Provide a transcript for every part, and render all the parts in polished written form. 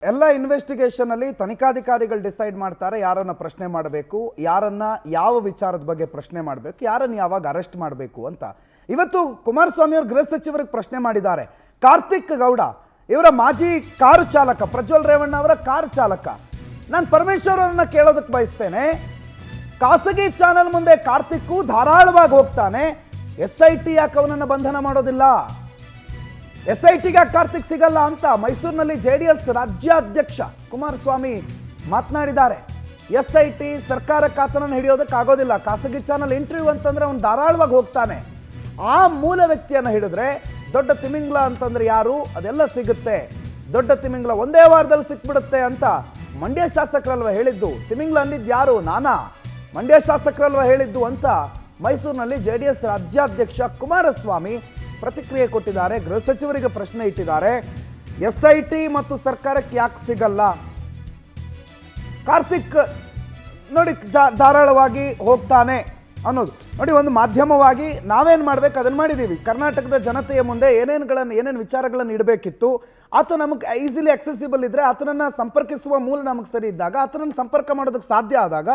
ಎಲ್ಲ ಇನ್ವೆಸ್ಟಿಗೇಷನ್ ಅಲ್ಲಿ ತನಿಖಾಧಿಕಾರಿಗಳು ಡಿಸೈಡ್ ಮಾಡ್ತಾರೆ ಯಾರನ್ನ ಪ್ರಶ್ನೆ ಮಾಡಬೇಕು, ಯಾರನ್ನ ಯಾವ ವಿಚಾರದ ಬಗ್ಗೆ ಪ್ರಶ್ನೆ ಮಾಡಬೇಕು, ಯಾರನ್ನ ಯಾವಾಗ ಅರೆಸ್ಟ್ ಮಾಡಬೇಕು ಅಂತ. ಇವತ್ತು ಕುಮಾರಸ್ವಾಮಿ ಅವರು ಗೃಹ ಸಚಿವರಿಗೆ ಪ್ರಶ್ನೆ ಮಾಡಿದ್ದಾರೆ. ಕಾರ್ತಿಕ್ ಗೌಡ ಇವರ ಮಾಜಿ ಕಾರು ಚಾಲಕ, ಪ್ರಜ್ವಲ್ ರೇವಣ್ಣ ಅವರ ಕಾರು ಚಾಲಕ. ನಾನು ಪರಮೇಶ್ವರ್ ಅವರನ್ನ ಕೇಳೋದಕ್ಕೆ ಬಯಸ್ತೇನೆ, ಖಾಸಗಿ ಚಾನೆಲ್ ಮುಂದೆ ಕಾರ್ತಿಕ್ ಧಾರಾಳವಾಗಿ ಹೋಗ್ತಾನೆ, SIT ಯಾಕೆ ಅವನನ್ನು ಬಂಧನ ಮಾಡೋದಿಲ್ಲ, SITಗೆ ಕಾರ್ತಿಕ್ ಸಿಗಲ್ಲ ಅಂತ ಮೈಸೂರಿನಲ್ಲಿ JDS ರಾಜ್ಯಾಧ್ಯಕ್ಷ ಕುಮಾರಸ್ವಾಮಿ ಮಾತನಾಡಿದ್ದಾರೆ. SIT ಸರ್ಕಾರ ಖಾತನನ್ನು ಹಿಡಿಯೋದಕ್ಕೆ ಆಗೋದಿಲ್ಲ, ಖಾಸಗಿ ಚಾನಲ್ ಇಂಟರ್ವ್ಯೂ ಅಂತಂದ್ರೆ ಅವ್ನು ಧಾರಾಳವಾಗಿ ಹೋಗ್ತಾನೆ. ಆ ಮೂಲ ವ್ಯಕ್ತಿಯನ್ನು ಹಿಡಿದ್ರೆ ದೊಡ್ಡ ತಿಮಿಂಗ್ಲ ಅಂತಂದ್ರೆ ಯಾರು ಅದೆಲ್ಲ ಸಿಗುತ್ತೆ, ದೊಡ್ಡ ತಿಮಿಂಗ್ಲ ಒಂದೇ ವಾರದಲ್ಲಿ ಸಿಕ್ಬಿಡುತ್ತೆ ಅಂತ ಮಂಡ್ಯ ಶಾಸಕರಲ್ವ ಹೇಳಿದ್ದು. ತಿಮಿಂಗ್ಲ ಅಂದಿದ್ದು ಯಾರು? ನಾನಾ? ಮಂಡ್ಯ ಶಾಸಕರಲ್ವ ಹೇಳಿದ್ದು ಅಂತ ಮೈಸೂರಿನಲ್ಲಿ JDS ರಾಜ್ಯಾಧ್ಯಕ್ಷ ಕುಮಾರಸ್ವಾಮಿ ಪ್ರತಿಕ್ರಿಯೆ ಕೊಟ್ಟಿದ್ದಾರೆ. ಗೃಹ ಸಚಿವರಿಗೆ ಪ್ರಶ್ನೆ ಇಟ್ಟಿದ್ದಾರೆ. SIT ಮತ್ತು ಸರ್ಕಾರಕ್ಕೆ ಯಾಕೆ ಸಿಗಲ್ಲ? ಕಾರ್ತಿಕ್ ನೋಡಿ ಧಾರಾಳವಾಗಿ ಹೋಗ್ತಾನೆ ಅನ್ನೋದು ನೋಡಿ, ಒಂದು ಮಾಧ್ಯಮವಾಗಿ ನಾವೇನು ಮಾಡ್ಬೇಕು ಅದನ್ನು ಮಾಡಿದ್ದೀವಿ. ಕರ್ನಾಟಕದ ಜನತೆಯ ಮುಂದೆ ಏನೇನು ವಿಚಾರಗಳನ್ನು ಇಡಬೇಕಿತ್ತು, ಆತ ನಮಗೆ ಈಸಿಲಿ ಅಕ್ಸೆಸಿಬಲ್ ಇದ್ದರೆ ಆತನನ್ನು ಸಂಪರ್ಕಿಸುವ ಮೂಲ ನಮಗೆ ಸರಿ ಇದ್ದಾಗ ಆತನನ್ನು ಸಂಪರ್ಕ ಮಾಡೋದಕ್ಕೆ ಸಾಧ್ಯ ಆದಾಗ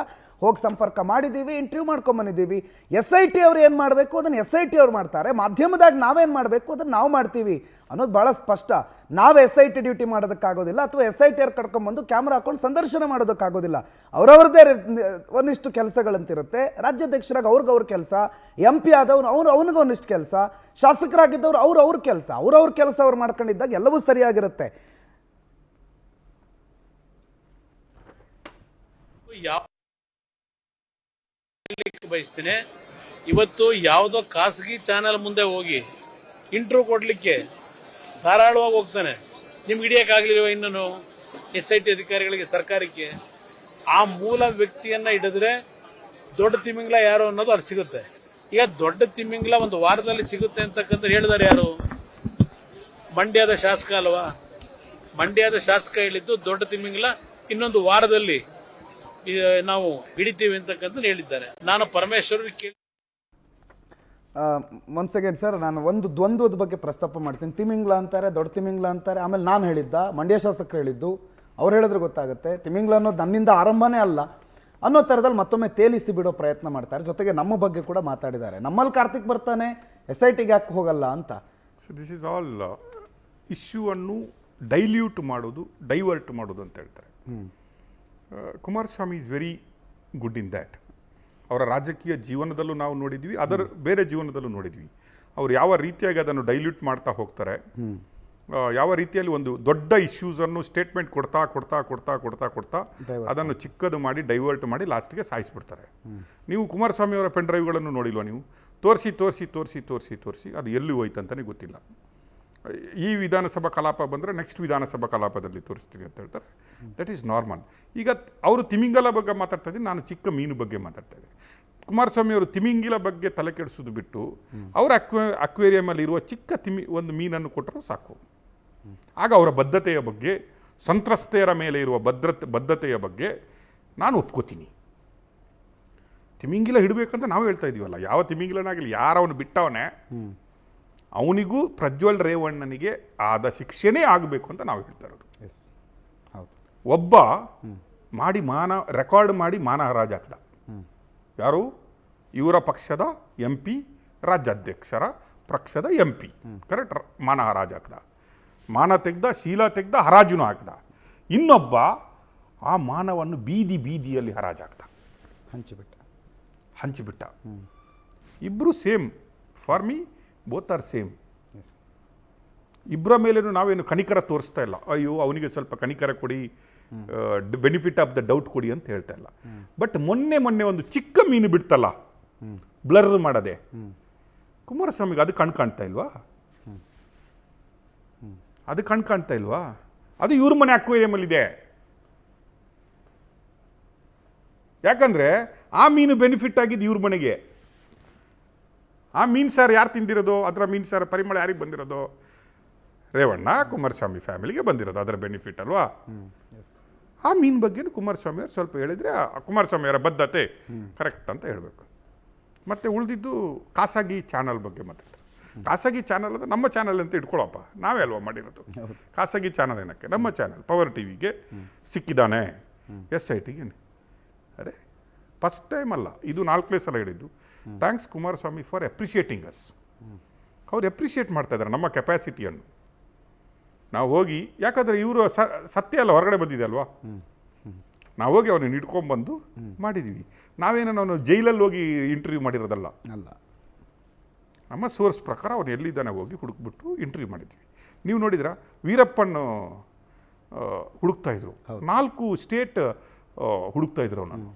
ಹೋಗಿ ಸಂಪರ್ಕ ಮಾಡಿದ್ದೀವಿ, ಇಂಟರ್ವ್ಯೂ ಮಾಡ್ಕೊಂಬಂದಿದ್ದೀವಿ. SIT ಅವ್ರು ಏನು ಮಾಡಬೇಕು ಅದನ್ನು SIT ಅವ್ರು ಮಾಡ್ತಾರೆ, ಮಾಧ್ಯಮದಾಗ ನಾವೇನು ಮಾಡಬೇಕು ಅದನ್ನು ನಾವು ಮಾಡ್ತೀವಿ ಅನ್ನೋದು ಭಾಳ ಸ್ಪಷ್ಟ. ನಾವು SIT ಡ್ಯೂಟಿ ಮಾಡೋದಕ್ಕಾಗೋದಿಲ್ಲ, ಅಥವಾ SIT ಅವ್ರು ಕರ್ಕೊಂಡ್ಬಂದು ಕ್ಯಾಮ್ರಾ ಹಾಕೊಂಡು ಸಂದರ್ಶನ ಮಾಡೋದಕ್ಕಾಗೋದಿಲ್ಲ. ಅವರವ್ರದ್ದೇ ಒಂದಿಷ್ಟು ಕೆಲಸಗಳಂತಿರುತ್ತೆ. ರಾಜ್ಯಾಧ್ಯಕ್ಷರಾಗಿ ಅವ್ರ ಕೆಲಸ, MP ಆದವ್ರು ಅವನಿಗೆ ಒಂದಿಷ್ಟು ಕೆಲಸ, ಶಾಸಕರಾಗಿದ್ದವ್ರು ಅವ್ರ ಕೆಲಸ, ಅವ್ರ ಕೆಲಸ ಅವ್ರು ಮಾಡ್ಕೊಂಡಿದ್ದಾಗ ಎಲ್ಲವೂ ಸರಿಯಾಗಿರುತ್ತೆ. ಬಯಸ್ತೇನೆ, ಇವತ್ತು ಯಾವುದೋ ಖಾಸಗಿ ಚಾನೆಲ್ ಮುಂದೆ ಹೋಗಿ ಇಂಟರ್ವ್ಯೂ ಕೊಡ್ಲಿಕ್ಕೆ ಧಾರಾಳವಾಗಿ ಹೋಗ್ತಾನೆ. ನಿಮ್ಗೆ ಹಿಡಿಯಕ್ಕಾಗ್ಲಿಲ್ವ ಇನ್ನೂ SIT ಅಧಿಕಾರಿಗಳಿಗೆ, ಸರ್ಕಾರಕ್ಕೆ? ಆ ಮೂಲ ವ್ಯಕ್ತಿಯನ್ನ ಹಿಡಿದ್ರೆ ದೊಡ್ಡ ತಿಮಿಂಗ್ಲ ಯಾರು ಅನ್ನೋದು ಅಲ್ಲಿ ಸಿಗುತ್ತೆ. ಈಗ ದೊಡ್ಡ ತಿಮಿಂಗ್ಲ ಒಂದು ವಾರದಲ್ಲಿ ಸಿಗುತ್ತೆ ಅಂತಕ್ಕಂಥ ಹೇಳಿದಾರೆ ಯಾರು? ಮಂಡ್ಯದ ಶಾಸಕ ಅಲ್ವಾ? ಮಂಡ್ಯದ ಶಾಸಕ ಹೇಳಿದ್ದು ದೊಡ್ಡ ತಿಮಿಂಗ್ಲ ಇನ್ನೊಂದು ವಾರದಲ್ಲಿ ನಾವು ಹಿಡಿತೀವಿ ಅಂತಕ್ಕಂಥ ಹೇಳಿದ್ದಾರೆ. ನಾನು ಪರಮೇಶ್ವರ್ ಕೇಳಿ ಒನ್ ಸೆಕೆಂಡ್ ಸರ್, ನಾನು ಒಂದು ದ್ವಂದ್ವದ ಬಗ್ಗೆ ಪ್ರಸ್ತಾಪ ಮಾಡ್ತೀನಿ. ತಿಮಿಂಗ್ಲ ಅಂತಾರೆ, ದೊಡ್ಡ ತಿಮಿಂಗ್ಲ ಅಂತಾರೆ, ಆಮೇಲೆ ನಾನು ಹೇಳಿದ್ದ, ಮಂಡ್ಯ ಶಾಸಕರು ಹೇಳಿದ್ದು, ಅವ್ರು ಹೇಳಿದ್ರೆ ಗೊತ್ತಾಗುತ್ತೆ. ತಿಮಿಂಗ್ಲ ಅನ್ನೋದು ನನ್ನಿಂದ ಆರಂಭನೇ ಅಲ್ಲ ಅನ್ನೋ ಥರದಲ್ಲಿ ಮತ್ತೊಮ್ಮೆ ತೇಲಿಸಿ ಬಿಡೋ ಪ್ರಯತ್ನ ಮಾಡ್ತಾರೆ. ಜೊತೆಗೆ ನಮ್ಮ ಬಗ್ಗೆ ಕೂಡ ಮಾತಾಡಿದ್ದಾರೆ. ನಮ್ಮಲ್ಲಿ ಕಾರ್ತಿಕ್ ಬರ್ತಾನೆ, SITಗೆ ಯಾಕೆ ಹೋಗಲ್ಲ ಅಂತ. So this is all issue ಅನ್ನು ಡೈಲ್ಯೂಟ್ ಮಾಡೋದು, ಡೈವರ್ಟ್ ಮಾಡೋದು ಅಂತ ಹೇಳ್ತಾರೆ. Kumaraswamy is very good in that. ಅವರ ರಾಜಕೀಯ ಜೀವನದಲ್ಲೂ ನಾವು ನೋಡಿದ್ವಿ, ಅದರ ಬೇರೆ ಜೀವನದಲ್ಲೂ ನೋಡಿದ್ವಿ. ಅವರು ಯಾವ ರೀತಿಯಾಗಿ ಅದನ್ನು ಡೈಲ್ಯೂಟ್ ಮಾಡ್ತಾ ಹೋಗ್ತಾರೆ, ಯಾವ ರೀತಿಯಲ್ಲಿ ಒಂದು ದೊಡ್ಡ ಇಶ್ಯೂಸನ್ನು ಸ್ಟೇಟ್ಮೆಂಟ್ ಕೊಡ್ತಾ ಕೊಡ್ತಾ ಕೊಡ್ತಾ ಕೊಡ್ತಾ ಕೊಡ್ತಾ ಅದನ್ನು ಚಿಕ್ಕದು ಮಾಡಿ ಡೈವರ್ಟ್ ಮಾಡಿ ಲಾಸ್ಟ್ಗೆ ಸಾಯಿಸ್ಬಿಡ್ತಾರೆ. ನೀವು ಕುಮಾರಸ್ವಾಮಿ ಅವರ ಪೆನ್ ಡ್ರೈವ್ಗಳನ್ನು ನೋಡಿಲ್ವ? ನೀವು ತೋರಿಸಿ ತೋರಿಸಿ ತೋರಿಸಿ ತೋರಿಸಿ ತೋರಿಸಿ ಅದು ಎಲ್ಲಿ ಹೋಯ್ತಂತಲೇ ಗೊತ್ತಿಲ್ಲ. ಈ ವಿಧಾನಸಭಾ ಕಲಾಪ ಬಂದರೆ ನೆಕ್ಸ್ಟ್ ವಿಧಾನಸಭಾ ಕಲಾಪದಲ್ಲಿ ತೋರಿಸ್ತೀವಿ ಅಂತ ಹೇಳ್ತಾರೆ. That is normal. ಈಗ ಅವರು ತಿಮಿಂಗಲ ಬಗ್ಗೆ ಮಾತಾಡ್ತಾ ಇದ್ದೀನಿ, ನಾನು ಚಿಕ್ಕ ಮೀನು ಬಗ್ಗೆ ಮಾತಾಡ್ತಾ ಇದ್ದೆ. ಕುಮಾರಸ್ವಾಮಿ ಅವರು ತಿಮಿಂಗಿಲ ಬಗ್ಗೆ ತಲೆ ಕೆಡಿಸೋದು ಬಿಟ್ಟು ಅವರ ಅಕ್ವೇರಿಯಮಲ್ಲಿ ಇರುವ ಚಿಕ್ಕ ಒಂದು ಮೀನನ್ನು ಕೊಟ್ಟರು ಸಾಕು. ಆಗ ಅವರ ಬದ್ಧತೆಯ ಬಗ್ಗೆ, ಸಂತ್ರಸ್ತೆಯರ ಮೇಲೆ ಇರುವ ಬದ್ಧತೆಯ ಬಗ್ಗೆ ನಾನು ಒಪ್ಕೋತೀನಿ. ತಿಮಿಂಗಿಲ ಹಿಡಬೇಕಂತ ನಾವು ಹೇಳ್ತಾ ಇದೀವಲ್ಲ, ಯಾವ ತಿಮಿಂಗಿಲನಾಗಲಿ, ಯಾರವನು ಬಿಟ್ಟವನೇ ಅವನಿಗೂ ಪ್ರಜ್ವಲ್ ರೇವಣ್ಣನಿಗೆ ಆದ ಶಿಕ್ಷೆನೇ ಆಗಬೇಕು ಅಂತ ನಾವು ಹೇಳ್ತಾ ಇರೋದು. ಒಬ್ಬ ರೆಕಾರ್ಡ್ ಮಾಡಿ ಮಾನ ಹರಾಜಾಕ್ದ. ಯಾರು? ಇವರ ಪಕ್ಷದ MP, ರಾಜ್ಯಾಧ್ಯಕ್ಷರ ಪಕ್ಷದ MP, ಕರೆಕ್ಟ್? ಮಾನ ಹರಾಜಾಕ್ದ, ಮಾನ ತೆಗ್ದ, ಶೀಲ ತೆಗ್ದ, ಹರಾಜುನು ಹಾಕ್ದ. ಇನ್ನೊಬ್ಬ ಆ ಮಾನವನ್ನು ಬೀದಿಯಲ್ಲಿ ಹರಾಜಾಕ್ದ, ಹಂಚಿಬಿಟ್ಟ. ಇಬ್ಬರು same. For me both are same. ಇಬ್ಬರ ಮೇಲೇನು ನಾವೇನು ಕನಿಕರ ತೋರಿಸ್ತಾ ಇಲ್ಲ, ಅಯ್ಯೋ ಅವನಿಗೆ ಸ್ವಲ್ಪ ಕನಿಕರ ಕೊಡಿ, ಬೆನಿಫಿಟ್ ಆಫ್ ದ ಡೌಟ್ ಕೊಡಿ ಅಂತ ಹೇಳ್ತಾ ಇಲ್ಲ. ಬಟ್ ಮೊನ್ನೆ ಒಂದು ಚಿಕ್ಕ ಮೀನು ಬಿಡ್ತಲ್ಲ, ಬ್ಲರ್ ಮಾಡದೆ, ಕುಮಾರಸ್ವಾಮಿಗೆ ಅದು ಕಾಣ್ತಾ ಇಲ್ವಾ? ಅದು ಕಾಣ್ತಾ ಇಲ್ವಾ? ಅದು ಇವ್ರ ಮನೆ ಅಕ್ವೇರಿಯಮಲ್ಲಿದೆ. ಯಾಕಂದ್ರೆ ಆ ಮೀನು ಬೆನಿಫಿಟ್ ಆಗಿದ್ದು ಇವ್ರ ಮನೆಗೆ. ಆ ಮೀನು ಸಾರು ಯಾರು ತಿಂದಿರೋದು? ಅದರ ಮೀನು ಸಾರು ಪರಿಮಳ ಯಾರಿಗೆ ಬಂದಿರೋದು? ರೇವಣ್ಣ ಕುಮಾರಸ್ವಾಮಿ ಫ್ಯಾಮಿಲಿಗೆ ಬಂದಿರೋದು, ಅದರ ಬೆನಿಫಿಟ್ ಅಲ್ವಾ? ಆ ಮೀನು ಬಗ್ಗೆ ಕುಮಾರಸ್ವಾಮಿ ಅವರು ಸ್ವಲ್ಪ ಹೇಳಿದರೆ ಕುಮಾರಸ್ವಾಮಿ ಅವರ ಬದ್ಧತೆ ಕರೆಕ್ಟ್ ಅಂತ ಹೇಳಬೇಕು. ಮತ್ತು ಉಳಿದಿದ್ದು ಖಾಸಗಿ ಚಾನಲ್ ಬಗ್ಗೆ ಮಾತಾಡ್ತಾರೆ. ಖಾಸಗಿ ಚಾನಲ್ ಅಂದರೆ ನಮ್ಮ ಚಾನಲ್ ಅಂತ ಇಟ್ಕೊಳ್ಳೋಪ್ಪ, ನಾವೇ ಅಲ್ವಾ ಮಾಡಿರೋದು. ಖಾಸಗಿ ಚಾನಲ್ ಏನಕ್ಕೆ, ನಮ್ಮ ಚಾನಲ್ ಪವರ್ ಟಿವಿಗೆ ಸಿಕ್ಕಿದ್ದಾನೆ SITಗೆ. ಅರೆ ಫಸ್ಟ್ ಟೈಮ್ ಅಲ್ಲ, ಇದು 4ನೇ ಸಲ ಹೇಳಿದ್ದು. Thanks Kumaraswamy for appreciating us. ಅವ್ರು ಅಪ್ರಿಷಿಯೇಟ್ ಮಾಡ್ತಾ ಇದ್ದಾರೆ ನಮ್ಮ ಕೆಪಾಸಿಟಿಯನ್ನು. ನಾವು ಹೋಗಿ, ಯಾಕಂದರೆ ಇವರು ಸತ್ಯ ಅಲ್ಲ ಹೊರಗಡೆ ಬಂದಿದೆ ಅಲ್ವಾ, ನಾವು ಹೋಗಿ ಅವನನ್ನು ಹಿಡ್ಕೊಂಡ್ಬಂದು ಮಾಡಿದ್ದೀವಿ. ನಾವೇನೋ ನಾವು ಜೈಲಲ್ಲಿ ಹೋಗಿ ಇಂಟರ್ವ್ಯೂ ಮಾಡಿರೋದಲ್ಲ ಅಲ್ಲ, ನಮ್ಮ ಸೋರ್ಸ್ ಪ್ರಕಾರ ಅವನು ಎಲ್ಲಿದ್ದಾನೆ ಹೋಗಿ ಹುಡುಕ್ಬಿಟ್ಟು ಇಂಟರ್ವ್ಯೂ ಮಾಡಿದ್ವಿ. ನೀವು ನೋಡಿದ್ರ ವೀರಪ್ಪನ ಹುಡುಕ್ತಾಯಿದ್ರು, 4 ಸ್ಟೇಟ್ ಹುಡುಕ್ತಾಯಿದ್ರು ಅವನನ್ನು.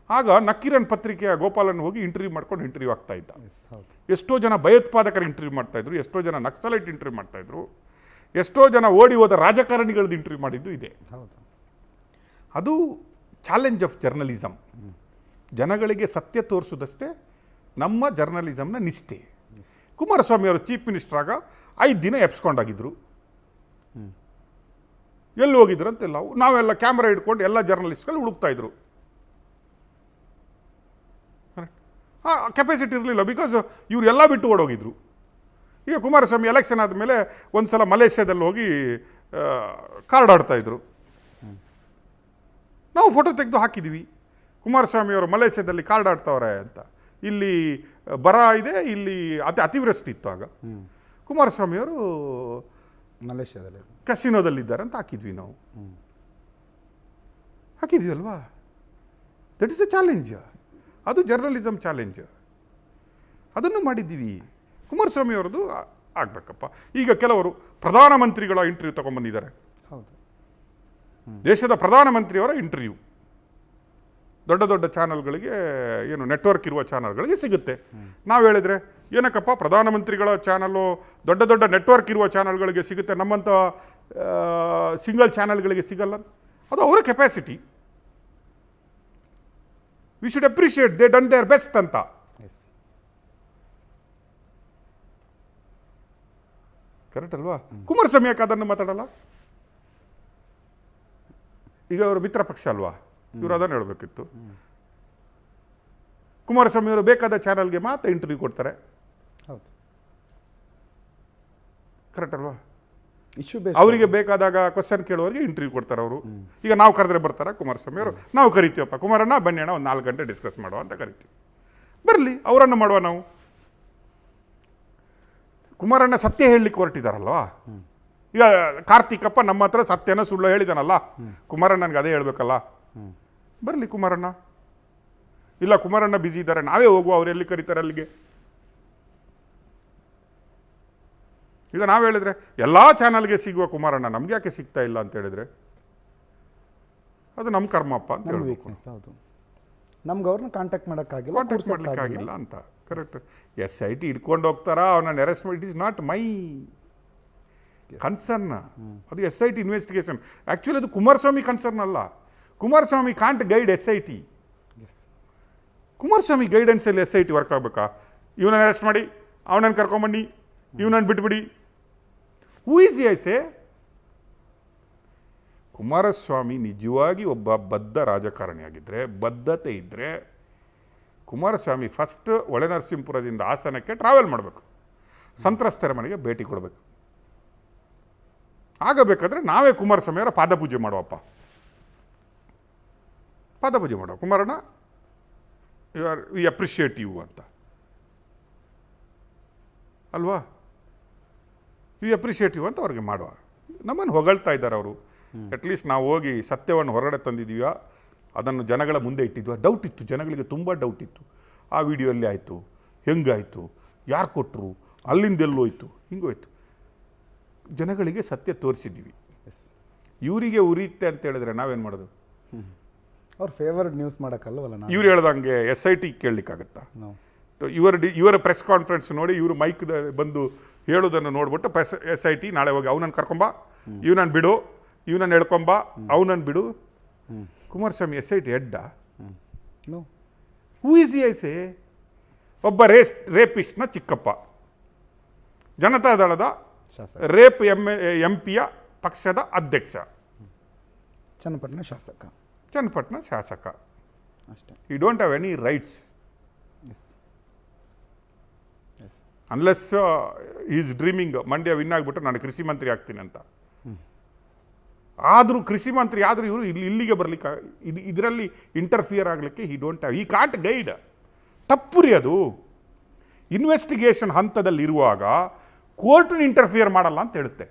ಆಗ ನಕ್ಕೀರನ್ ಪತ್ರಿಕೆಯ ಗೋಪಾಲನ್ ಹೋಗಿ ಇಂಟರ್ವ್ಯೂ ಮಾಡ್ಕೊಂಡು ಇಂಟರ್ವ್ಯೂ ಆಗ್ತಾ ಇದ್ದ. ಎಷ್ಟೋ ಜನ ಭಯೋತ್ಪಾದಕರ ಇಂಟರ್ವ್ಯೂ ಮಾಡ್ತಾಯಿದ್ರು, ಎಷ್ಟೋ ಜನ ನಕ್ಸಲೈಟ್ ಇಂಟರ್ವ್ಯೂ ಮಾಡ್ತಾಯಿದ್ರು, ಎಷ್ಟೋ ಜನ ಓಡಿ ಹೋದ ರಾಜಕಾರಣಿಗಳದ್ದು ಇಂಟರ್ವ್ಯೂ ಮಾಡಿದ್ದು ಇದೆ. ಅದು ಚಾಲೆಂಜ್ ಆಫ್ ಜರ್ನಲಿಸಮ್. ಜನಗಳಿಗೆ ಸತ್ಯ ತೋರಿಸೋದಷ್ಟೇ ನಮ್ಮ ಜರ್ನಲಿಸಮ್ನ ನಿಷ್ಠೆ. ಕುಮಾರಸ್ವಾಮಿ ಅವರು ಚೀಫ್ ಮಿನಿಸ್ಟರ್ ಆಗ 5 ದಿನ ಎಪ್ಸ್ಕೊಂಡಾಗಿದ್ರು. ಎಲ್ಲಿ ಹೋಗಿದ್ರು ಅಂತೆಲ್ಲ ನಾವೆಲ್ಲ ಕ್ಯಾಮ್ರಾ ಹಿಡ್ಕೊಂಡು ಎಲ್ಲ ಜರ್ನಲಿಸ್ಟ್ಗಳು ಹುಡುಕ್ತಾಯಿದ್ರು. ಕೆಪಾಸಿಟಿ ಇರಲಿಲ್ಲ, ಬಿಕಾಸ್ ಇವರೆಲ್ಲ ಬಿಟ್ಟು ಓಡೋಗಿದ್ರು. ಈಗ ಕುಮಾರಸ್ವಾಮಿ ಎಲೆಕ್ಷನ್ ಆದಮೇಲೆ ಒಂದು ಸಲ ಮಲೇಷ್ಯಾದಲ್ಲಿ ಹೋಗಿ ಕಾರ್ಡ್ ಆಡ್ತಾಯಿದ್ರು. ನಾವು ಫೋಟೋ ತೆಗೆದು ಹಾಕಿದ್ವಿ, ಕುಮಾರಸ್ವಾಮಿ ಅವರು ಮಲೇಷ್ಯಾದಲ್ಲಿ ಕಾರ್ಡ್ ಆಡ್ತಾವ್ರೆ ಅಂತ. ಇಲ್ಲಿ ಬರ ಇದೆ, ಇಲ್ಲಿ ಅತಿವೃಷ್ಟಿ ಇತ್ತು. ಆಗ ಕುಮಾರಸ್ವಾಮಿ ಅವರು ಮಲೇಷ್ಯಾದಲ್ಲಿ ಕಸಿನೋದಲ್ಲಿದ್ದಾರೆ ಅಂತ ಹಾಕಿದ್ವಿ. ನಾವು ಹಾಕಿದ್ವಿ ಅಲ್ವಾ. That is A challenge. ಅದು ಜರ್ನಲಿಸಮ್ ಚಾಲೆಂಜ್. ಅದನ್ನು ಮಾಡಿದ್ದೀವಿ. ಕುಮಾರಸ್ವಾಮಿ ಅವರದು ಆಗಬೇಕಪ್ಪ. ಈಗ ಕೆಲವರು ಪ್ರಧಾನಮಂತ್ರಿಗಳ ಇಂಟರ್ವ್ಯೂ ತೊಗೊಂಡ್ಬಂದಿದ್ದಾರೆ. ಹೌದು, ದೇಶದ ಪ್ರಧಾನಮಂತ್ರಿಯವರ ಇಂಟರ್ವ್ಯೂ ದೊಡ್ಡ ದೊಡ್ಡ ಚಾನಲ್ಗಳಿಗೆ, ಏನು ನೆಟ್ವರ್ಕ್ ಇರುವ ಚಾನಲ್ಗಳಿಗೆ ಸಿಗುತ್ತೆ. ನಾವು ಹೇಳಿದರೆ ಏನಕ್ಕಪ್ಪ ಪ್ರಧಾನಮಂತ್ರಿಗಳ ಚಾನಲ್ಲು ದೊಡ್ಡ ದೊಡ್ಡ ನೆಟ್ವರ್ಕ್ ಇರುವ ಚಾನಲ್ಗಳಿಗೆ ಸಿಗುತ್ತೆ, ನಮ್ಮಂಥ ಸಿಂಗಲ್ ಚಾನಲ್ಗಳಿಗೆ ಸಿಗಲ್ಲ. ಅದು ಅವರ capacity. We should appreciate, they done there best ಅಂತ. ಕರೆಕ್ಟ್ ಅಲ್ವಾ? ಕುಮಾರಸ್ವಾಮಿ ಯಾಕೆ ಅದನ್ನು ಮಾತಾಡಲ್ಲ? ಈಗ ಅವರು ಮಿತ್ರ ಪಕ್ಷ ಅಲ್ವಾ, ಇವರು ಅದನ್ನು ಹೇಳಬೇಕಿತ್ತು. ಕುಮಾರಸ್ವಾಮಿ ಅವರು ಬೇಕಾದ ಚಾನಲ್ಗೆ ಮಾತ್ರ ಇಂಟರ್ವ್ಯೂ ಕೊಡ್ತಾರೆ. ಹೌದು, ಕರೆಕ್ಟ್ ಅಲ್ವಾ? ಇಶ್ಯೂ ಅವರಿಗೆ ಬೇಕಾದಾಗ ಕ್ವಶನ್ ಕೇಳೋರಿಗೆ ಇಂಟರ್ವ್ಯೂ ಕೊಡ್ತಾರೆ ಅವರು. ಈಗ ನಾವು ಕರೆದ್ರೆ ಬರ್ತಾರೆ ಕುಮಾರಸ್ವಾಮಿ ಅವರು, ನಾವು ಕರಿತೀವಪ್ಪ ಕುಮಾರಣ್ಣ ಬನ್ನಿ ಅಣ್ಣ ಒಂದು 4 ಗಂಟೆ ಡಿಸ್ಕಸ್ ಮಾಡುವ ಅಂತ ಕರಿತೀವಿ. ಬರಲಿ, ಅವರನ್ನು ಮಾಡುವ ನಾವು. ಕುಮಾರಣ್ಣ ಸತ್ಯ ಹೇಳಲಿಕ್ಕೆ ಹೊರಟಿದ್ದಾರಲ್ವಾ. ಈಗ ಕಾರ್ತಿಕಪ್ಪ ನಮ್ಮ ಹತ್ರ ಸತ್ಯನ ಸುಳ್ಳು ಹೇಳಿದಾನಲ್ಲ, ಕುಮಾರಣ್ಣನಿಗೆ ಅದೇ ಹೇಳ್ಬೇಕಲ್ಲ. ಬರಲಿ ಕುಮಾರಣ್ಣ. ಇಲ್ಲ ಕುಮಾರಣ್ಣ ಬ್ಯುಸಿ ಇದ್ದಾರೆ, ನಾವೇ ಹೋಗುವ, ಅವ್ರು ಎಲ್ಲಿ ಕರೀತಾರೆ ಅಲ್ಲಿಗೆ. ಈಗ ನಾವು ಹೇಳಿದ್ರೆ ಎಲ್ಲ ಚಾನಲ್ಗೆ ಸಿಗುವ ಕುಮಾರಣ್ಣ ನಮ್ಗೆ ಯಾಕೆ ಸಿಗ್ತಾ ಇಲ್ಲ ಅಂತ ಹೇಳಿದ್ರೆ ಅದು ನಮ್ಮ ಕರ್ಮಪ್ಪ ಅಂತ ಹೇಳ್ಬೇಕು. ಹೌದು, ನಮ್ಗೆ ಅವ್ರನ್ನ ಕಾಂಟ್ಯಾಕ್ಟ್ ಮಾಡಲಿಕ್ಕಾಗಿಲ್ಲ ಅಂತ. ಕರೆಕ್ಟ್. SIT ಹಿಡ್ಕೊಂಡು ಹೋಗ್ತಾರ, ಅವನನ್ನು ಅರೆಸ್ಟ್ ಮಾಡಿ. It is not my concern. ಅದು SIT ಇನ್ವೆಸ್ಟಿಗೇಷನ್. ಆ್ಯಕ್ಚುಲಿ ಅದು ಕುಮಾರಸ್ವಾಮಿ ಕನ್ಸರ್ನ್ ಅಲ್ಲ. Kumaraswamy can't guide SIT. Kumaraswamy ಗೈಡೆನ್ಸಲ್ಲಿ SIT ವರ್ಕ್ ಆಗಬೇಕಾ? ಇವನನ್ನು ಅರೆಸ್ಟ್ ಮಾಡಿ, ಅವನನ್ನು ಕರ್ಕೊಂಬನ್ನಿ, ಇವನನ್ನು ಬಿಟ್ಬಿಡಿ. Who is I say? Kumaraswamy ನಿಜವಾಗಿ ಒಬ್ಬ ಬದ್ಧ ರಾಜಕಾರಣಿಯಾಗಿದ್ದರೆ, ಬದ್ಧತೆ ಇದ್ದರೆ, ಕುಮಾರಸ್ವಾಮಿ ಫಸ್ಟ್ ಒಳನರಸೀಪುರದಿಂದ ಹಾಸನಕ್ಕೆ ಟ್ರಾವೆಲ್ ಮಾಡಬೇಕು, ಸಂತ್ರಸ್ತರ ಮನೆಗೆ ಭೇಟಿ ಕೊಡಬೇಕು. ಆಗಬೇಕಾದ್ರೆ ನಾವೇ ಕುಮಾರಸ್ವಾಮಿ ಅವರ ಪಾದಪೂಜೆ ಮಾಡುವಪ್ಪ, ಪಾದಪೂಜೆ ಮಾಡುವ. ಕುಮಾರಣ್ಣ ವಿ ಅಪ್ರಿಷಿಯೇಟ್ ಯು ಅಂತ ಅಲ್ವಾ, ವಿ ಅಪ್ರಿಷಿಯೇಟ್ ಯು ಅಂತ ಅವ್ರಿಗೆ ಮಾಡುವ. ನಮ್ಮನ್ನು ಹೊಗಳ್ತಾ ಇದ್ದಾರೆ ಅವರು. ಅಟ್ಲೀಸ್ಟ್ ನಾವು ಹೋಗಿ ಸತ್ಯವನ್ನು ಹೊರಗಡೆ ತಂದಿದ್ದೀವ, ಅದನ್ನು ಜನಗಳ ಮುಂದೆ ಇಟ್ಟಿದ್ವಿ. ಡೌಟ್ ಇತ್ತು, ಜನಗಳಿಗೆ ತುಂಬ ಡೌಟ್ ಇತ್ತು. ಆ ವಿಡಿಯೋ ಎಲ್ಲಿ ಆಯಿತು, ಹೆಂಗಾಯಿತು, ಯಾರು ಕೊಟ್ಟರು, ಅಲ್ಲಿಂದೆಲ್ಲೋಯ್ತು, ಹಿಂಗೋಯ್ತು. ಜನಗಳಿಗೆ ಸತ್ಯ ತೋರಿಸಿದ್ವಿ. ಇವರಿಗೆ ಉರಿಯುತ್ತೆ ಅಂತ ಹೇಳಿದ್ರೆ ನಾವೇನು ಮಾಡೋದು? ಅವ್ರ ಫೇವರ್ಡ್ ನ್ಯೂಸ್ ಮಾಡೋಕ್ಕಲ್ವಲ್ಲ ನಾವು. ಇವ್ರು ಹೇಳ್ದಂಗೆ SIT ಕೇಳಲಿಕ್ಕಾಗತ್ತಾ? ಇವರ ಪ್ರೆಸ್ ಕಾನ್ಫರೆನ್ಸ್ ನೋಡಿ, ಇವರು ಮೈಕ್ ಬಂದು ಹೇಳೋದನ್ನು ನೋಡ್ಬಿಟ್ಟು SIT ನಾಳೆ ಹೋಗಿ ಅವನನ್ನು ಕರ್ಕೊಂಬ, ಇವನನ್ನು ಬಿಡು, ಇವನನ್ನು ಹೇಳ್ಕೊಂಬ, ಅವನನ್ನು ಬಿಡು. ಕುಮಾರಸ್ವಾಮಿ SIT ಹೆಡ್ಡ? Who is I say? ಒಬ್ಬ ರೇಪಿಸ್ಟ್ನ ಚಿಕ್ಕಪ್ಪ, ಜನತಾದಳದ ರೇಪ್ MP ಪಕ್ಷದ ಅಧ್ಯಕ್ಷ, ಚನ್ನಪಟ್ಟಣ ಶಾಸಕ, ಚನ್ನಪಟ್ಟಣ ಶಾಸಕ. ಅಷ್ಟೇ. You don't have any rights. Unless is dreaming Mandya win ಆಗಿಬಿಟ್ಟು ನಾನು ಕೃಷಿ ಮಂತ್ರಿ ಆಗ್ತೀನಿ ಅಂತ. ಆದರೂ ಕೃಷಿ ಮಂತ್ರಿ ಆದರೂ ಇವರು ಇಲ್ಲಿಗೆ ಬರಲಿಕ್ಕೆ ಇದರಲ್ಲಿ ಇಂಟರ್ಫಿಯರ್ ಆಗಲಿಕ್ಕೆ ಹಿ ಡೋಂಟ್ ಹ್ಯಾವ್, ಈ ಕಾಂಟ್ ಗೈಡ್. ತಪ್ಪು ರೀ ಅದು. ಇನ್ವೆಸ್ಟಿಗೇಷನ್ ಹಂತದಲ್ಲಿರುವಾಗ ಕೋರ್ಟ್ನ ಇಂಟರ್ಫಿಯರ್ ಮಾಡಲ್ಲ ಅಂತ ಹೇಳುತ್ತೆ.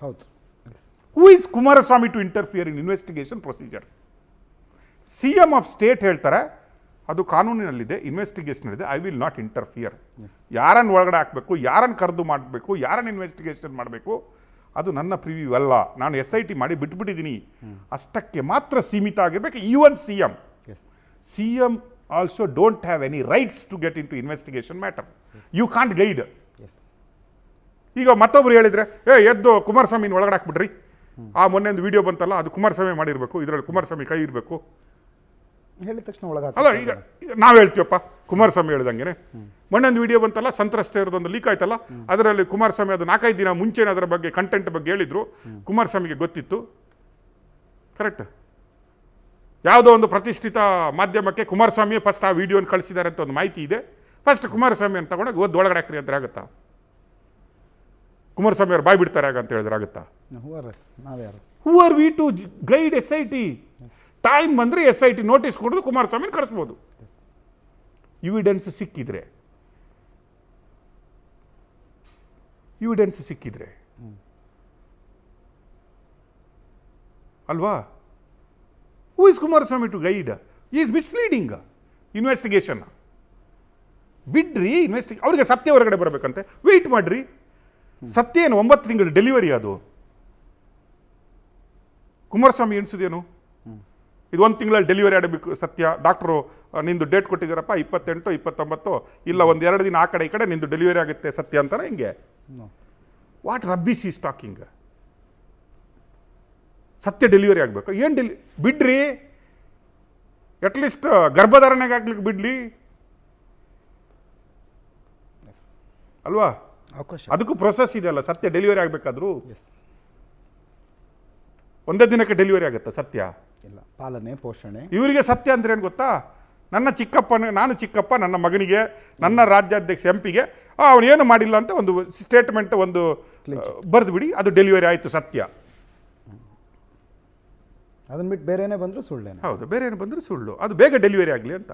ಹೌದು. Who is Kumaraswamy to interfere in investigation procedure? CM of state ಹೇಳ್ತಾರೆ ಅದು ಕಾನೂನಿನಲ್ಲಿದೆ, ಇನ್ವೆಸ್ಟಿಗೇಷನ್ ಇದೆ, ಐ ವಿಲ್ ನಾಟ್ ಇಂಟರ್ಫಿಯರ್. ಯಾರನ್ನು ಒಳಗಡೆ ಹಾಕಬೇಕು, ಯಾರನ್ನು ಕರೆದು ಮಾಡಬೇಕು, ಯಾರನ್ನು ಇನ್ವೆಸ್ಟಿಗೇಷನ್ ಮಾಡಬೇಕು, ಅದು ನನ್ನ ಪ್ರಿವ್ಯೂ ಅಲ್ಲ. ನಾನು SIT ಮಾಡಿ ಬಿಟ್ಬಿಟ್ಟಿದ್ದೀನಿ, ಅಷ್ಟಕ್ಕೆ ಮಾತ್ರ ಸೀಮಿತ ಆಗಿರಬೇಕು. Even CM also don't have any rights to get into investigation matter. You can't guide. ಈಗ ಮತ್ತೊಬ್ರು ಹೇಳಿದ್ರೆ ಎದ್ದು ಕುಮಾರಸ್ವಾಮಿನ ಒಳಗಡೆ ಹಾಕ್ಬಿಟ್ರಿ, ಆ ಮೊನ್ನೆ ಒಂದು ವಿಡಿಯೋ ಬಂತಲ್ಲ, ಅದು ಕುಮಾರಸ್ವಾಮಿ ಮಾಡಿರಬೇಕು, ಇದರಲ್ಲಿ ಕುಮಾರಸ್ವಾಮಿ ಕೈ ಇರಬೇಕು ಹೇಳಿದ ತಕ್ಷಣ ಒಳಗೆ ಅಲ್ಲ. ಈಗ ನಾವು ಹೇಳ್ತೀವಪ್ಪ ಕುಮಾರಸ್ವಾಮಿ ಹೇಳ್ದಂಗೆ. ಮೊನ್ನೆ ಒಂದು ವಿಡಿಯೋ ಬಂತಲ್ಲ, ಸಂತ್ರಸ್ತೆ ಇರೋದೊಂದು ಲೀಕ್ ಆಯ್ತಲ್ಲ, ಅದರಲ್ಲಿ ಕುಮಾರಸ್ವಾಮಿ ಅದು 4-5 ದಿನ ಮುಂಚೆನೇ ಅದರ ಬಗ್ಗೆ ಕಂಟೆಂಟ್ ಬಗ್ಗೆ ಹೇಳಿದ್ರು, ಕುಮಾರಸ್ವಾಮಿಗೆ ಗೊತ್ತಿತ್ತು. ಕರೆಕ್ಟ್. ಯಾವುದೋ ಒಂದು ಪ್ರತಿಷ್ಠಿತ ಮಾಧ್ಯಮಕ್ಕೆ ಕುಮಾರಸ್ವಾಮಿ ಫಸ್ಟ್ ಆ ವಿಡಿಯೋನ ಕಳಿಸಿದ್ದಾರೆ ಅಂತ ಒಂದು ಮಾಹಿತಿ ಇದೆ. ಫಸ್ಟ್ ಕುಮಾರಸ್ವಾಮಿ ಅಂತ ತಗೊಂಡಾಗ ಒಳಗಡೆ ಹಾಕ್ರಿ ಅಂದ್ರೆ ಆಗುತ್ತಾ? ಕುಮಾರಸ್ವಾಮಿ ಅವ್ರು ಬಾಯ್ ಬಿಡ್ತಾರೆ ಅಂತ ಹೇಳಿದ್ರೆ ಆಗುತ್ತಾ? Who are we to guide SIT? Time ಬಂದರೆ SIT ನೋಟಿಸ್ ಕೊಡೋದು, ಕುಮಾರಸ್ವಾಮಿನ ಕಳಿಸ್ಬೋದು. ಎವಿಡೆನ್ಸ್ ಸಿಕ್ಕಿದ್ರೆ ಅಲ್ವಾ? Who is Kumaraswamy to guide? Is misleading investigation. ಬಿಡ್ರಿ ಅವ್ರಿಗೆ ಸತ್ಯ ಹೊರಗಡೆ ಬರಬೇಕಂತೆ, ವೆಯ್ಟ್ ಮಾಡ್ರಿ. ಸತ್ಯ ಏನು 9 ತಿಂಗಳು ಡೆಲಿವರಿ? ಅದು ಕುಮಾರಸ್ವಾಮಿ ಎಣಿಸೋದೇನು? ಇದು 1 ತಿಂಗಳಲ್ಲಿ ಡೆಲಿವರಿ ಆಗಬೇಕು ಸತ್ಯ. ಡಾಕ್ಟ್ರು ನಿಂದು ಡೇಟ್ ಕೊಟ್ಟಿದ್ದಾರಪ್ಪ 28, 29, ಇಲ್ಲ 1-2 ದಿನ ಆ ಕಡೆ ಈ ಕಡೆ ನಿಂದು ಡೆಲಿವರಿ ಆಗುತ್ತೆ ಸತ್ಯ ಅಂತಾರೆ. ಹಿಂಗೆ ವಾಟ್ ರಬ್ಬಿಶ್ ಈಸ್ ಟಾಕಿಂಗ್? ಸತ್ಯ ಡೆಲಿವರಿ ಆಗಬೇಕು. ಏನು ಬಿಡ್ರಿ, ಅಟ್ಲೀಸ್ಟ್ ಗರ್ಭಧಾರಣೆಗೆ ಆಗ್ಲಿಕ್ಕೆ ಬಿಡ್ಲಿ ಅಲ್ವಾ? ಅದಕ್ಕೂ ಪ್ರೊಸೆಸ್ ಇದೆಯಲ್ಲ, ಸತ್ಯ ಡೆಲಿವರಿ ಆಗಬೇಕಾದ್ರೂ. ಒಂದೇ ದಿನಕ್ಕೆ ಡೆಲಿವರಿ ಆಗುತ್ತೆ ಸತ್ಯ? ಇಲ್ಲ, ಪಾಲನೆ ಪೋಷಣೆ. ಇವರಿಗೆ ಸತ್ಯ ಅಂದ್ರೆ ಏನು ಗೊತ್ತಾ? ನಾನು ಚಿಕ್ಕಪ್ಪ ನನ್ನ ಮಗನಿಗೆ, ನನ್ನ ರಾಜ್ಯಾಧ್ಯಕ್ಷ MPಗೆ ಅವನೇನು ಮಾಡಿಲ್ಲ ಅಂತ ಒಂದು ಸ್ಟೇಟ್ಮೆಂಟ್ ಒಂದು ಬರೆದು ಬಿಡಿ, ಅದು ಡೆಲಿವರಿ ಆಯಿತು ಸತ್ಯ. ಅದನ್ನ ಬಿಟ್ಟು ಬೇರೆನೇ ಬಂದರೂ ಸುಳ್ಳೇನೆ. ಹೌದು, ಬೇರೆ ಏನು ಬಂದರೂ ಸುಳ್ಳು, ಅದು ಬೇಗ ಡೆಲಿವರಿ ಆಗಲಿ ಅಂತ.